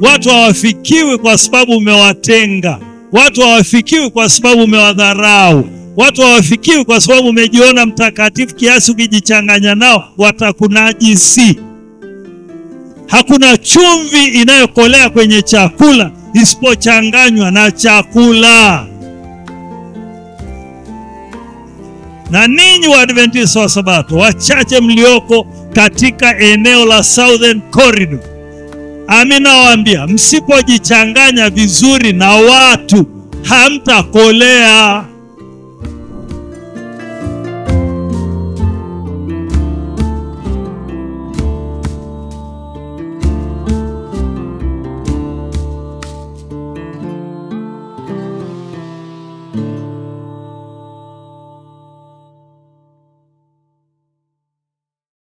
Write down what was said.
Watu hawafikiwi kwa sababu umewatenga. Watu hawafikiwi kwa sababu umewadharau. Watu hawafikiwi kwa sababu umejiona mtakatifu kiasi ukijichanganya nao watakunajisi. Hakuna chumvi inayokolea kwenye chakula isipochanganywa na chakula. Na ninyi Waadventista wa Sabato wachache mlioko katika eneo la Southern Corridor, amina waambia, msipojichanganya vizuri na watu hamtakolea.